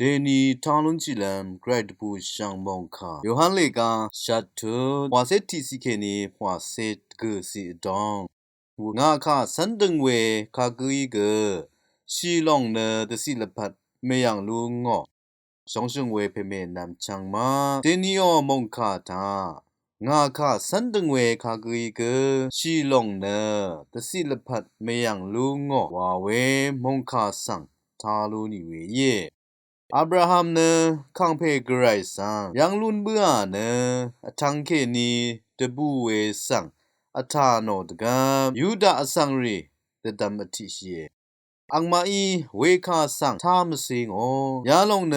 ဒေနီထောင်းလုံးချီလမ်ဂရိုက်ဘူရှောင်းမောင်ခါယိုဟန်လေကရှတ်ထဘွာစစ်တီစီခေနီဘွာစစ်ဂူစီဒေါင်းငါခစန်ဒငဝေခါကူီကရှီလောင်နတစီလပတ်မေယံလူငောရှောင်းရှငဝေဖေမေနမ်ချန်မာဒေနီယောမုန်ခါတာငါခစန်ဒငဝေခါကူီကရှီလောင်နတစီလပတ်မေယံလူငောဝါဝေမုန်ခါဆန်သာလူနီဝေယေအာဗြဟမ်နခေါင်ဖေဂရိုင်ဆန်ယံလွန်ဘွာနအထန်ခေနီတဘူဝေဆန်အထာနောတကံယူဒအဆန်ရီတတမတိရှိယေအင်မာဤဝေခါဆန်သာမစင်းဩယာလုံန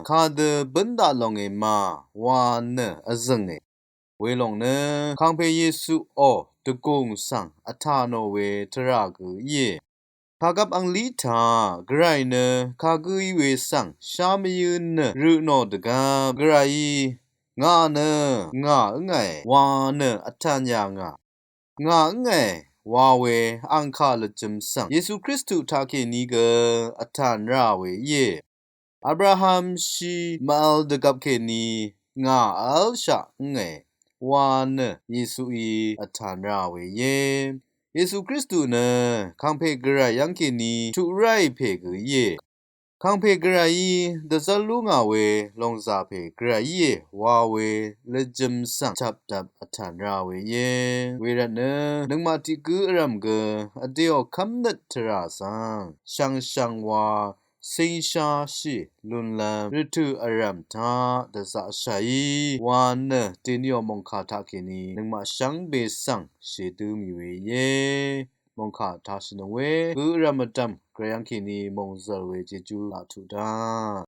ခါဒဘန္ဒလောင်ငေမာဝါနအဇငေဝေလုံနခေါင်ဖေယေစုဩတကုံဆန်အထာနောဝေထရကူယေခါကပ်အင်လီသာဂရိုင်နခါကူဝေဆန်ရှာမယုနရူနောတကံဂရိုင်ငါနငါငဲဝါနအထညာငါငဲဝါဝေအန်ခါလဂျမ်ဆန်ယေရှုခရစ်တုထားခေနီကအထန်ရဝေယေအာဗြဟမ်ရှိမာလ်ဒကပ်ခေနီငါအလ်ရှာငဲဝါနယေရှုဤအထန်ရဝေယေယေရှုခရစ်တုနခံဖေဂရယံခေနီသူရိုင်ဖေကူယေခံဖေဂရယီဒဇလူငါဝေလုံစာဖေဂရယီဝါဝေလဂျမ်ဆန်တပ်တပ်အထန်ရာဝေယေဝေရနနငမတိကူအရမ်ကအတေယောခမ်နတ်ထရာဆန်ရှန်ရှန်ဝါစိန်ရှာရှိလွန်လမ်ရထုအရမ်သာဒဇာရှိုင်ဝါနတေနီယောမုန်ခါတာခေနီနငမရှန်ဘေဆန်ရှေတူမီဝေယေမုန်ခါတာရှင်ဝေကူရမတမ်ဂရယံခေနီမုန်ဇရဝေဂျေဂျူလာထူဒါ